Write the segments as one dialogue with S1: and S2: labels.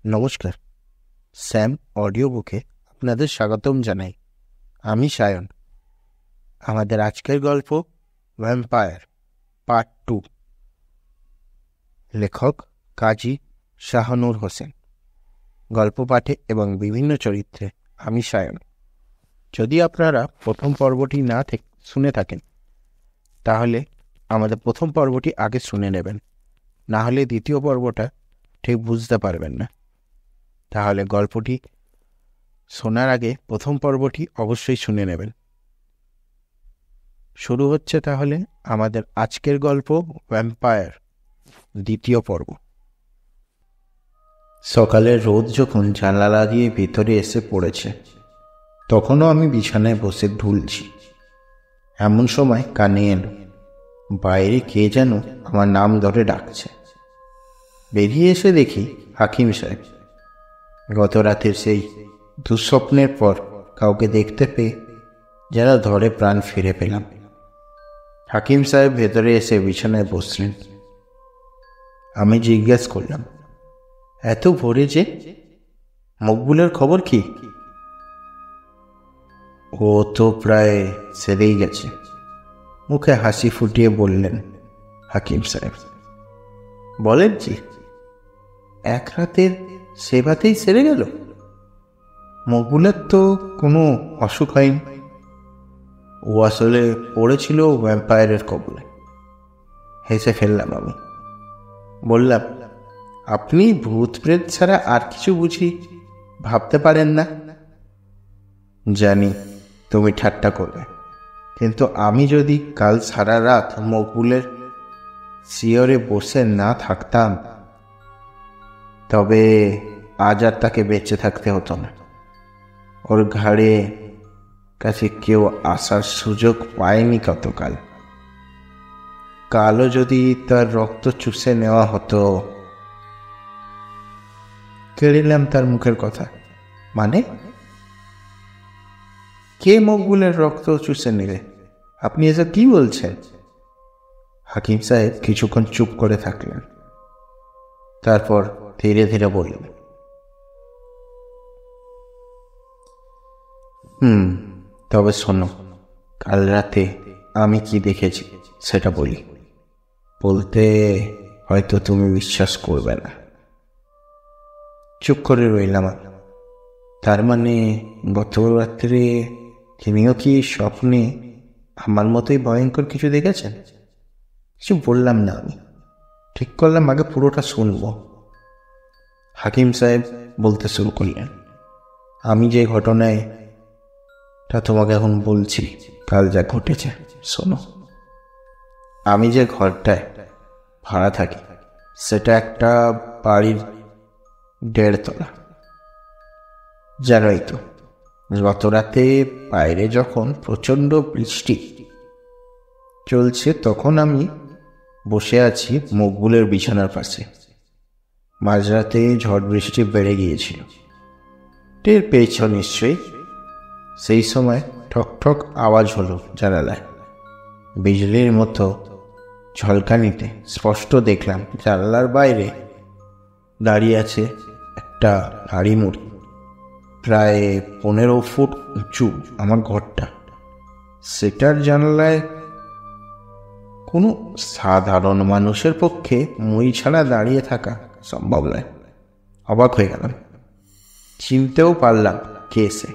S1: নমস্কার, Sam audio বুকে আপনাদের স্বাগতম জানাই। আমি সায়ন। আমাদের আজকের গল্প ভ্যাম্পায়ার পার্ট 2। লেখক কাজী শাহনূর হোসেন। গল্প পাঠে এবং বিভিন্ন চরিত্রে আমি সায়ন। যদি আপনারা প্রথম পর্বটি না শুনে থাকেন তাহলে আমাদের প্রথম পর্বটি আগে শুনে নেবেন, না হলে দ্বিতীয় পর্বটা ঠিক বুঝতে পারবেন না। তাহলে গল্পটি শোনার আগে প্রথম পর্বটি অবশ্যই শুনে নেবেন। শুরু হচ্ছে তাহলে আমাদের আজকের গল্প ভ্যাম্পায়ার দ্বিতীয় পর্ব। সকালের রোদ যখন জানালা দিয়ে ভিতরে এসে পড়েছে, তখনও আমি বিছানায় বসে ঢুলছি। এমন সময় কানে এলো বাইরে কে যেন আমার নাম ধরে ডাকছে। বেরিয়ে এসে দেখি হাকিম সাহেব। গত রাতের সেই দুঃস্বপ্নের পর কাউকে দেখতে পেয়ে যেন ধরে প্রাণ ফিরে পেলাম। হাকিম সাহেব ভেতরে এসে বিছানায় বসলেন। আমি জিজ্ঞেস করলাম, এত ভোরে যে? মকবুলের খবর কি? ও তো প্রায় সেরেই গেছে, মুখে হাসি ফুটিয়ে বললেন হাকিম সাহেব। বলেন কি, এক রাতের সেবাতেই সেরে গেল? মকবুলের তো কোনো অসুখ হয়নি। ও আসলে পড়েছিল ভ্যাম্পায়ারের কবলে। হেসে ফেললাম আমি। বললাম, আপনি ভূত প্রেত ছাড়া আর কিছু বুঝি ভাবতে পারেন না? জানি তুমি ঠাট্টা করবে, কিন্তু আমি যদি কাল সারা রাত মকবুলের শিয়রে বসে না থাকতাম তবে আজ আর তাকে বেঁচে থাকতে হতো না। ওর ঘাড়ে কাছে কেউ আসার সুযোগ পায়নি কতকাল। কালও যদি তার রক্ত চুষে নেওয়া হতো। কেড়িলাম তার মুখের কথা। মানে? কে মকবুলের রক্ত চুষে নিলে? আপনি এসব কি বলছেন? হাকিম সাহেব কিছুক্ষণ চুপ করে থাকলেন, তারপর ধীরে ধীরে বললেন, তবে শোনো, কাল রাতে আমি কি দেখেছি সেটা বলি। বলতে হয়তো তুমি বিশ্বাস করবে না। চুপ করে রইলাম। তার মানে গত রাত্রে তিনিও কি স্বপ্নে আমার মতোই ভয়ঙ্কর কিছু দেখেছেন? কিছু বললাম না আমি। ঠিক করলাম আগে পুরোটা শুনব। হাকিম সাহেব বলতে শুরু করলেন, আমি যে ঘটনায় তোমাকে এখন বলছি, কাল যা ঘটেছে শোনো। আমি যে ঘরটায় ভাড়া থাকি সেটা একটা বাড়ির 1.5 তলা। জানোই তো, গত রাতে বাইরে যখন প্রচণ্ড বৃষ্টি চলছে তখন আমি বসে আছি মকবুলের বিছানার পাশে। মাঝরাতে ঝড় বৃষ্টি বেড়ে গিয়েছিল, টের পেয়েছ নিশ্চয়ই। সেই সময় ঠক ঠক আওয়াজ হলো জানালায়। বিজলির মতো ঝলকানিতে স্পষ্ট দেখলাম জানালার বাইরে দাঁড়িয়ে আছে একটা নারী মূর্তি, প্রায় 15 ফুট উঁচু। আমার ঘরটা, সেটার জানালায় কোনো সাধারণ মানুষের পক্ষে মই ছাড়া দাঁড়িয়ে থাকা সম্ভব নয়। অবাক হয়ে গেলাম, চিনতেও পারলাম কে সে।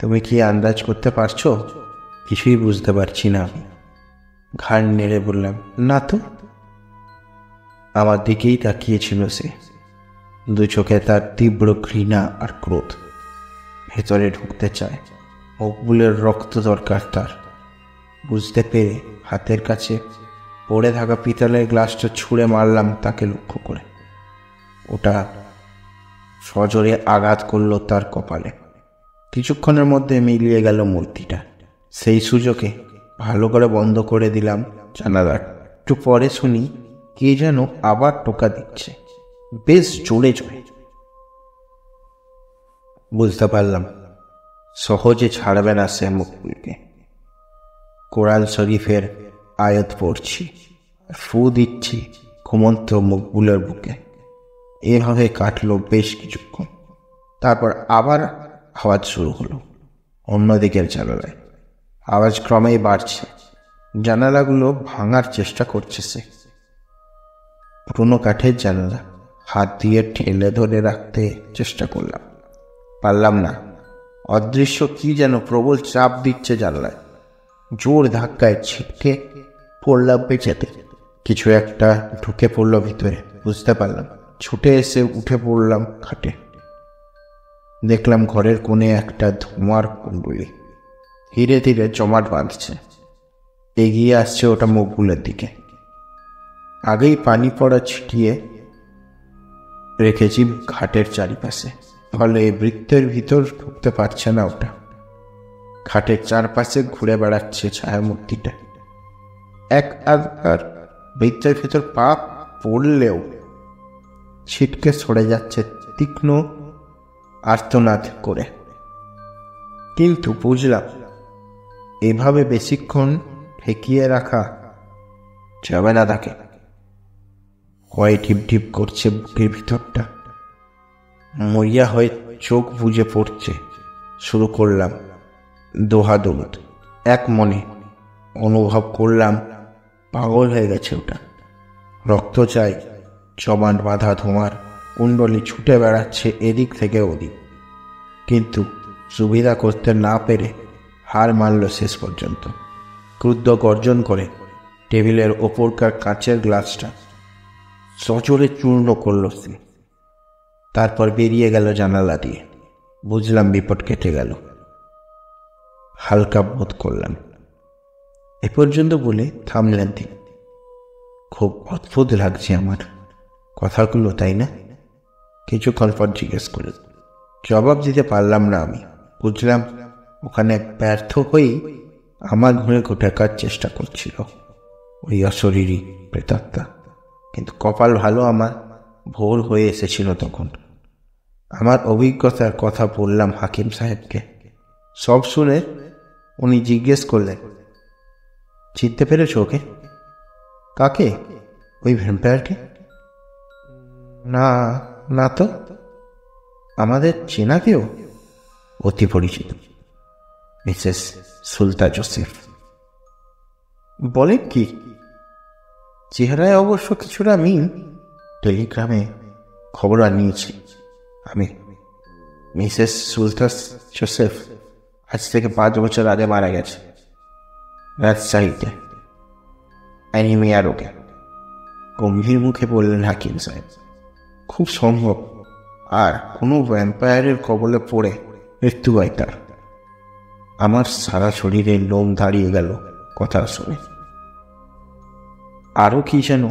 S1: তুমি কি আন্দাজ করতে পারছো? কিছুই বুঝতে পারছি না। ঘাড় নেড়ে বললাম, না তো। আমার দিকেই তাকিয়েছিল সে। 2 চোখে তার তীব্র ঘৃণা আর ক্রোধ। ভেতরে ঢুকতে চায়। মকবুলের রক্ত দরকার তার। বুঝতে পেরে হাতের কাছে পড়ে থাকা পিতলের গ্লাসটা ছুঁড়ে মারলাম তাকে লক্ষ্য করে। ওটা সজোরে আঘাত করলো তার কপালে। কিছুক্ষণের মধ্যে মিলিয়ে গেল মূর্তিটা। সেই সুযোগে ভালো করে বন্ধ করে দিলাম জানালার। একটু পরে শুনি কে যেন আবার টোকা দিচ্ছে, বেশ জোরে জোরে। বুঝতে পারলাম সহজে ছাড়বে না সে মকবুলকে। কোরআন শরীফের আয়াত পড়ছি, ফু দিচ্ছি ঘুমন্ত মকবুলের বুকে। এভাবে কাটলো বেশ কিছুক্ষণ। তারপর আবার আওয়াজ শুরু হলো অন্যদিকের জানালায়। আওয়াজ ক্রমেই বাড়ছে, জানালাগুলো ভাঙার চেষ্টা করছে সে। পুরোনো কাঠের জানালা, হাত দিয়ে ঠেলে ধরে রাখতে চেষ্টা করলাম, পারলাম না। অদৃশ্য কি যেন প্রবল চাপ দিচ্ছে জানলায়। জোর ধাক্কায় ছিটকে পড়লাম পেছাতে। কিছু একটা ঢুকে পড়লো ভিতরে, বুঝতে পারলাম। ছুটে এসে উঠে পড়লাম খাটে। দেখলাম ঘরের কোণে একটা ধোঁয়ার কুণ্ডলি ধীরে ধীরে জমাট বাঁধছে। এগিয়ে আসছে ওটা মুখগুলোর দিকে। আগেই পানি পড়া ছিটিয়ে রেখেছি খাটের চারিপাশে, ফলে বৃত্তের ভিতর ঢুকতে পারছে না ওটা। খাটের চারপাশে ঘুরে বেড়াচ্ছে ছায়ামূর্তিটা। এক আধবার বৃত্তের ভিতর পা পড়লেও ছিটকে সরে যাচ্ছে তীক্ষ্ণ আর্তনাদ করে। কিন্তু বুঝলাম এভাবে বেশিক্ষণ ঠেকিয়ে রাখা যাবে না তাকে। হয় ঢিপ ঢিপ করছে বুকের ভিতরটা, মরিয়া হয়ে চোখ বুজে পড়ছে। শুরু করলাম দোহাদৌড়। এক মনে অনুভব করলাম পাগল হয়ে গেছে ওটা। রক্ত চাই, জমাট বাঁধা ধোঁয়ার কুণ্ডলি ছুটে বেড়াচ্ছে এদিক থেকে ওদিক। কিন্তু সুবিধা করতে না পেরে হার মানল শেষ পর্যন্ত। ক্রুদ্ধ গর্জন করে টেবিলের ওপরকার কাঁচের গ্লাসটা সজোরে চূর্ণ করল সে। তারপর বেরিয়ে গেল জানালা দিয়ে। বুঝলাম বিপদ কেটে গেল। হালকা বোধ করলাম। এ পর্যন্ত বলে থামলেন তিনি। খুব অদ্ভুত লাগছে আমার কথাগুলো, তাই না? কিছুক্ষণ পর জিজ্ঞেস করে। জবাব দিতে পারলাম না আমি। বুঝলাম ওখানে ব্যর্থ হয়েই আমার ঘুরে ঘোটাকার চেষ্টা করছিল ওই অশরীরী প্রেতাত্মা। কিন্তু কপাল ভালো, আমার ভোর হয়ে এসেছিল তখন। আমার অভিজ্ঞতার কথা বললাম হাকিম সাহেবকে। সব শুনে উনি জিজ্ঞেস করলেন, চিনতে পেরেছ ওকে? কাকে? ওই ভ্যাম্পায়ারকে? না না তো। আমাদের চেনা কেউ? অতি পরিচিত, মিসেস সুলতা জোসেফ। বলেন কি? চেহারায় অবশ্য কিছুটা মিল। টেলিগ্রামে খবর আনিয়েছি আমি। মিসেস সুলতা জোসেফ আজ থেকে 5 বছর আগে মারা গেছে রাজশাহীতে অ্যানিমিয়া রোগে। গম্ভীর মুখে বললেন হাকিম সাহেব। খুব সম্ভব। আর কোনো ভ্যাম্পায়ারের কবলে পড়ে মৃত্যু হয় তার। আমার সারা শরীরের লোম দাঁড়িয়ে গেল কথা শুনে। আরও কি যেন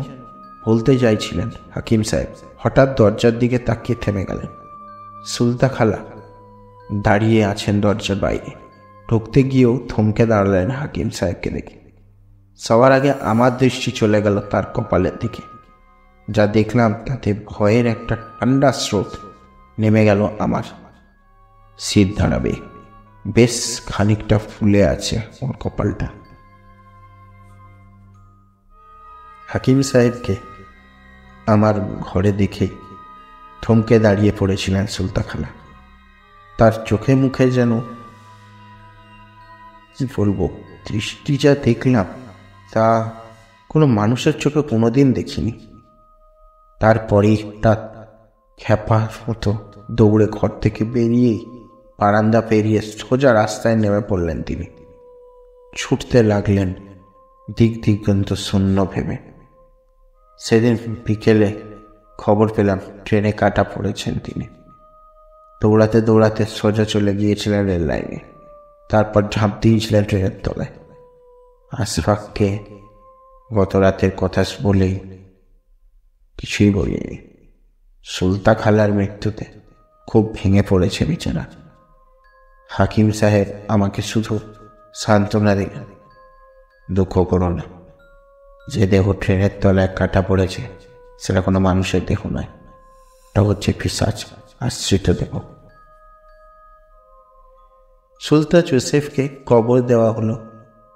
S1: বলতে চাইছিলেন হাকিম সাহেব, হঠাৎ দরজার দিকে তাকিয়ে থেমে গেলেন। সুলতা খালা দাঁড়িয়ে আছেন দরজার বাইরে। ঢুকতে গিয়েও থমকে দাঁড়ালেন হাকিম সাহেবকে দেখে। সবার আগে আমার দৃষ্টি চলে গেল তার কপালের দিকে। যা দেখলাম তাতে ভয়ের একটা ঠান্ডা স্রোত নেমে গেল আমার শীত দাঁড়াবে। বেশ খানিকটা ফুলে আছে ওর কপালটা। হাকিম সাহেবকে আমার ঘরে দেখে থমকে দাঁড়িয়ে পড়েছিলেন সুলতা খালা। তার চোখে মুখে যেন কি বলবো, দৃষ্টি যা দেখলাম তা কোনো মানুষের চোখে কোনোদিন দেখিনি। তারপরেই তার খ্যাপার মতো দৌড়ে ঘর থেকে বেরিয়ে বারান্দা পেরিয়ে সোজা রাস্তায় নেমে পড়লেন তিনি। ছুটতে লাগলেন দিক দিগন্ত শূন্য ভেবে। সেদিন বিকেলে খবর পেলাম ট্রেনে কাটা পড়েছেন তিনি। দৌড়াতে দৌড়াতে সোজা চলে গিয়েছিলেন রেল লাইনে। তারপর ঝাঁপ দিয়েছিলেন ট্রেনের তলায়। আশফাককে গত রাতের কথা বলেই কিছুই বলিনি। সুলতা খালার মৃত্যুতে খুব ভেঙে পড়েছে বেচারা। হাকিম সাহেব আমাকে শুধু সান্ত্বনা দিলেন, দুঃখ করো না, যে দেহ ট্রেনের তলায় কাটা পড়েছে সেটা কোনো মানুষের দেহ নয়, এটা হচ্ছে পিশাচ আশ্রিত দেহ। সুলতা জোসেফকে কবর দেওয়া হলো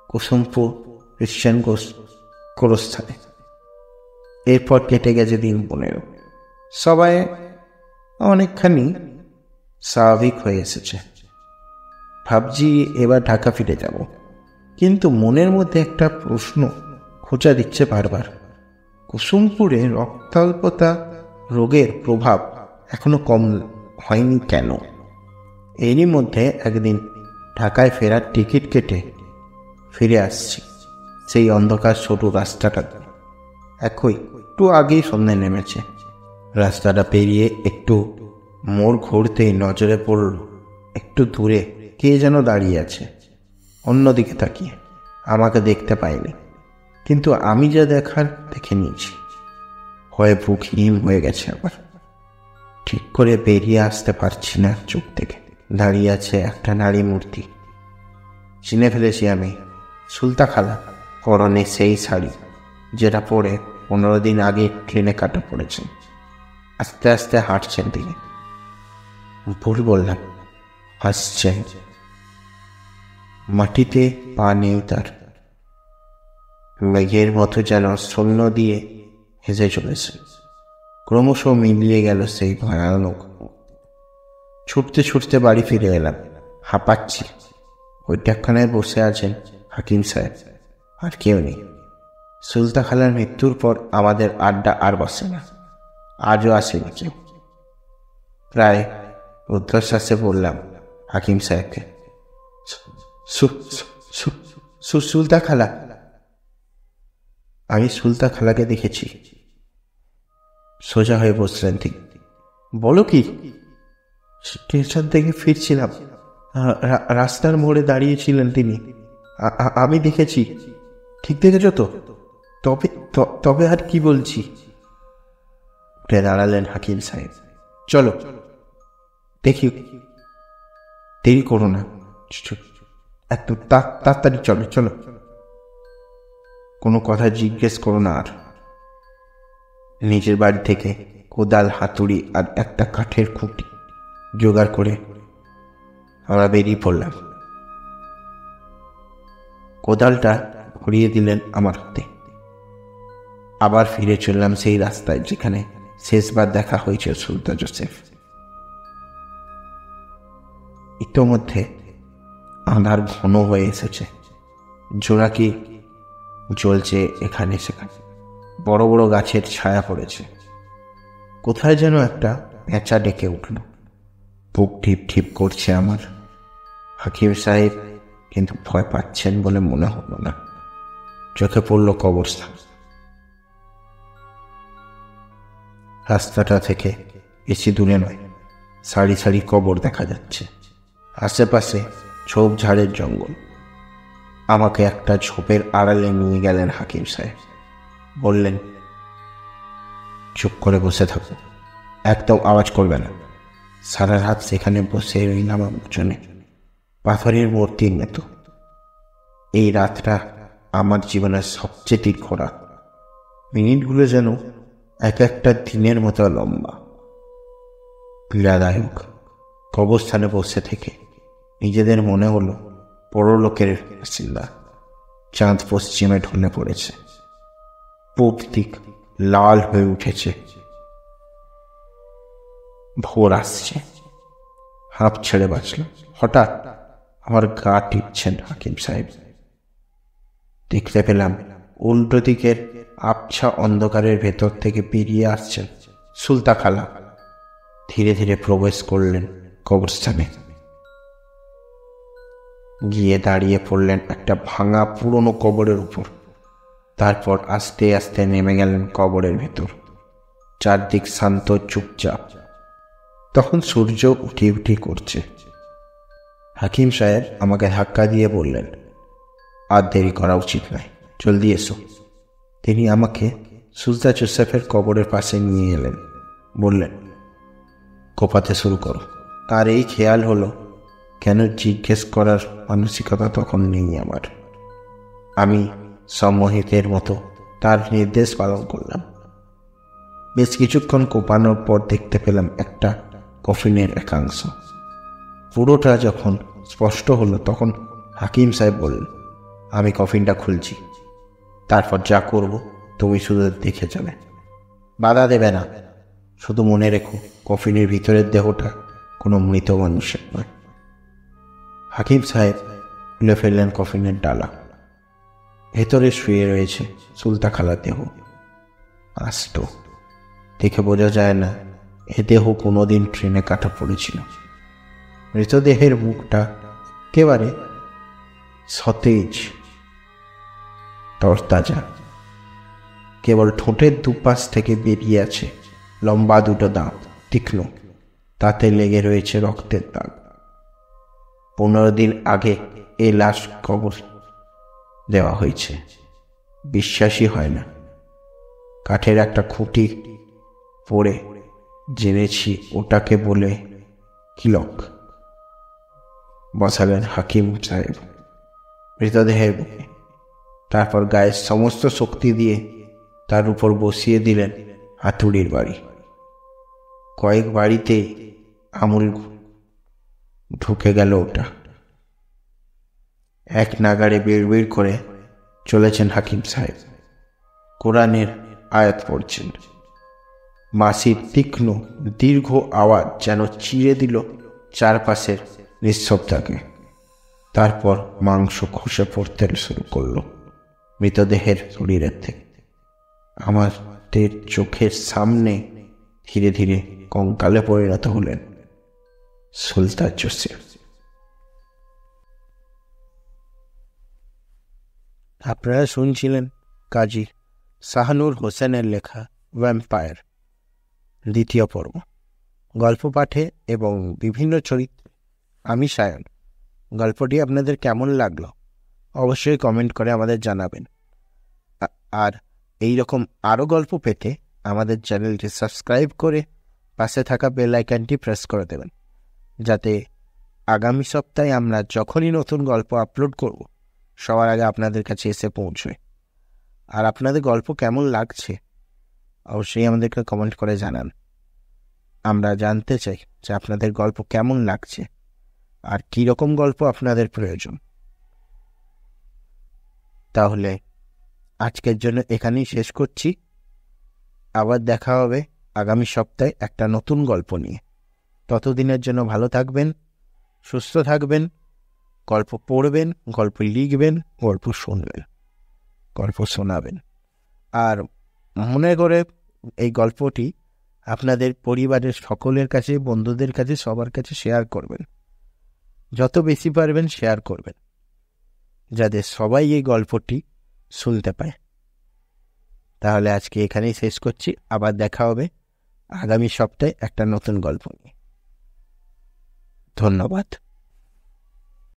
S1: কুসুমপুর খ্রিস্টান গোরস্থানে। এরপর কেটে গেছে দিন 15। সবাই অনেকখানি স্বাভাবিক হয়ে এসেছে। ভাবছি এবার ঢাকা ফিরে যাব, কিন্তু মনের মধ্যে একটা প্রশ্ন খোঁচা দিচ্ছে বারবার। কুসুমপুরে রক্তাল্পতা রোগের প্রভাব এখনো কম হয়নি কেন? এরই মধ্যে একদিন ঢাকায় ফেরার টিকিট কেটে ফিরে আসছি সেই অন্ধকার সরু রাস্তাটা। একটু আগেই সন্ধ্যে নেমেছে। রাস্তাটা পেরিয়ে একটু মোড় ঘুরতেই নজরে পড়ল একটু দূরে কে যেন দাঁড়িয়ে আছে। অন্যদিকে তাকিয়ে আমাকে দেখতে পাইনি, কিন্তু আমি যা দেখার দেখে নিয়েছি। হয়ে বুক হিম হয়ে গেছে আবার। ঠিক করে বেরিয়ে আসতে পারছি না চোখ থেকে। দাঁড়িয়ে আছে একটা নারী মূর্তি। চিনে ফেলেছি আমি, সুলতা খালা। পরনে সেই শাড়ি যেটা পরে 15 দিন আগে ট্রেনে কাটা পড়েছেন। আস্তে আস্তে হাঁটছেন তিনি। ভুল বললাম, হাসছেন। মাটিতে পা নেই তার। মেঘের মতো যেন শূন্য দিয়ে হেসে চলেছে। ক্রমশ মিলিয়ে গেল সেই ভয়ানক। ছুটতে ছুটতে বাড়ি ফিরে এলাম, হাঁপাচ্ছি। বৈঠকখানায় বসে আছেন হাকিম সাহেব, আর কেউ নেই। সুলতা খালার মৃত্যুর পর আমাদের আড্ডা আর বসে না, আজও আসেনি কেউ। প্রায় রুদ্ধশ্বাসে বললাম হাকিম সাহেবকে, সুলতা খালা। আমি সুলতা খালাকে দেখেছি। সোজা হয়ে বসলেন তিনি। বলো কি? স্টেশন থেকে ফিরছিলাম, রাস্তার মোড়ে দাঁড়িয়েছিলেন তিনি। আমি দেখেছি। ঠিক দেখেছ তো? তবে আর কি বলছি? উঠে দাঁড়ালেন হাকিম সাহেব। চলো দেখি, দেরি করো না, এত তাড়াতাড়ি চলো চলো। কোনো কথা জিজ্ঞেস করো না আর। নিজের বাড়ি থেকে কোদাল, হাতুড়ি আর একটা কাঠের খুঁটি জোগাড় করে আমরা বেরিয়ে পড়লাম। কোদালটা ঘুরিয়ে দিলেন আমার হাতে। আবার ফিরে চললাম সেই রাস্তায় যেখানে শেষবার দেখা হয়েছে সুলতান জোসেফ। ইতোমধ্যে আঁধার ঘন হয়ে এসেছে। জোড়াকি জ্বলছে এখানে সেখানে। বড় বড় গাছের ছায়া পড়েছে। কোথায় যেন একটা পেঁচা ডেকে উঠল। বুক ঠিপ ঠিপ করছে আমার। হাকিম সাহেব কিন্তু ভয় পাচ্ছেন বলে মনে হলো না। চোখে পড়ল কবরস্থান। রাস্তাটা থেকে বেশি দূরে নয়, সারি সারি কবর দেখা যাচ্ছে। আশেপাশে ঝোপঝাড়ের জঙ্গল। আমাকে একটা ঝোপের আড়ালে নিয়ে গেলেন হাকিম সাহেব। বললেন, চুপ করে বসে থাকো, একদম আওয়াজ করবে না। সারা রাত সেখানে বসে রইলাম আমজনে, পাথরের মূর্তির মতো। এই রাতটা আমার জীবনের সবচেয়ে দীর্ঘ রাত। মিনিটগুলো যেন এক একটা দিনের মতো লম্বা, পীড়াদায়ক। কবরস্থানে বসে থেকে নিজেদের মনে হলো পরলোকের বাসিন্দা। চাঁদ পশ্চিমে ঢলে পড়েছে। পূব দিক লাল হয়ে উঠেছে। ভোর আসছে। হাঁপ ছেড়ে বাঁচল। হঠাৎ আমার গা টিপছেন হাকিম সাহেব। দেখতে পেলাম উল্টো দিকের আবছা অন্ধকারের ভেতর থেকে বেরিয়ে আসছেন সুলতা খালা। ধীরে ধীরে প্রবেশ করলেন কবরস্থানে। গিয়ে দাঁড়িয়ে পড়লেন একটা ভাঙা পুরনো কবরের উপর। তারপর আস্তে আস্তে নেমে গেলেন কবরের ভেতর। চারদিক শান্ত, চুপচাপ। তখন সূর্য উঠি উঠি করছে। হাকিম সাহেব আমাকে ধাক্কা দিয়ে বললেন, আর দেরি করা উচিত নয়, জলদি এসো। তিনি আমাকে সুলতান জোসেফের কবরের পাশে নিয়ে এলেন। বললেন, কোপাতে শুরু করো। তার এই খেয়াল হলো কেন জিজ্ঞেস করার মানসিকতা তখন নেই আমার। আমি সম্মোহিতের মতো তার নির্দেশ পালন করলাম। বেশ কিছুক্ষণ কোপানোর পর দেখতে পেলাম একটা কফিনের একাংশ। পুরোটা যখন স্পষ্ট হলো তখন হাকিম সাহেব বললেন, আমি কফিনটা খুলছি, তারপর যা করব তুমি শুধু দেখে যাবে, বাধা দেবে না। শুধু মনে রেখো, কফিনের ভিতরের দেহটা কোনো মৃত মানুষের নয়। হাকিম সাহেব খুলে ফেললেন কফিনের ডালা। ভেতরে শুয়ে রয়েছে সুলতা খালার দেহ। আস্ত, দেখে বোঝা যায় না এ দেহ কোনোদিন ট্রেনে কাটা পড়েছিল। মৃতদেহের মুখটা একেবারে সতেজ, তরতাজা। কেবল ঠোঁটের দুপাশ থেকে বেরিয়ে আছে লম্বা দুটো দাঁত, তীক্ষ্ণ। তাতে লেগে রয়েছে রক্তের দাগ। 15 দিন আগে এই লাশ কবর দেওয়া হয়েছে। বিশ্বাসই হয় না। কাঠের একটা খুঁটি পড়ে জেনেছি ওটাকে বলে কিলক। বসালেন হাকিম সাহেব মৃতদেহের বুকে। তারপর গায়ের সমস্ত শক্তি দিয়ে তার উপর বসিয়ে দিলেন হাতুড়ির বাড়ি। কয়েক বাড়িতে আমূল ঢুকে গেল ওটা। এক নাগাড়ে বিড়বিড় করে চলেছেন হাকিম সাহেব। কোরআনের আয়াত পড়ছেন। মাসির তীক্ষ্ণ দীর্ঘ আওয়াজ যেন চিরে দিল চারপাশের নিঃশব্দকে। তারপর মাংস খসে পড়তে শুরু করলো মৃতদেহের শরীরের থেকে। আমাদের চোখের সামনে ধীরে ধীরে কঙ্কালে পরিণত হলেন সুলতান জোসেফ। আপনারা শুনছিলেন কাজী শাহানুর হোসেনের লেখা ভ্যাম্পায়ার দ্বিতীয় পর্ব। গল্প পাঠে এবং বিভিন্ন চরিত্রে আমি সায়ন। গল্পটি আপনাদের কেমন লাগলো অবশ্যই কমেন্ট করে আমাদের জানাবেন। আর এই রকম আরও গল্প পেতে আমাদের চ্যানেলটি সাবস্ক্রাইব করে পাশে থাকা বেল আইকনটি প্রেস করে দেবেন, যাতে আগামী সপ্তাহে আমরা যখনই নতুন গল্প আপলোড করব সবার আগে আপনাদের কাছে এসে পৌঁছয়। আর আপনাদের গল্প কেমন লাগছে অবশ্যই আমাদেরকে কমেন্ট করে জানান। আমরা জানতে চাই যে আপনাদের গল্প কেমন লাগছে আর কী রকম গল্প আপনাদের প্রয়োজন। তাহলে আজকের জন্য এখানেই শেষ করছি। আবার দেখা হবে আগামী সপ্তাহে একটা নতুন গল্প নিয়ে। ততদিনের জন্য ভালো থাকবেন, সুস্থ থাকবেন, গল্প পড়বেন, গল্প লিখবেন, গল্প শুনবেন, গল্প শোনাবেন। আর মনে করে এই গল্পটি আপনাদের পরিবারের সকলের কাছে, বন্ধুদের কাছে, সবার কাছে শেয়ার করবেন। যত বেশি পারবেন শেয়ার করবেন, যাতে সবাই এই গল্পটি শুনতে পায়। তাহলে আজকে এখানেই শেষ করছি। আবার দেখা হবে আগামী সপ্তাহে একটা নতুন গল্প নিয়ে। ধন্যবাদ।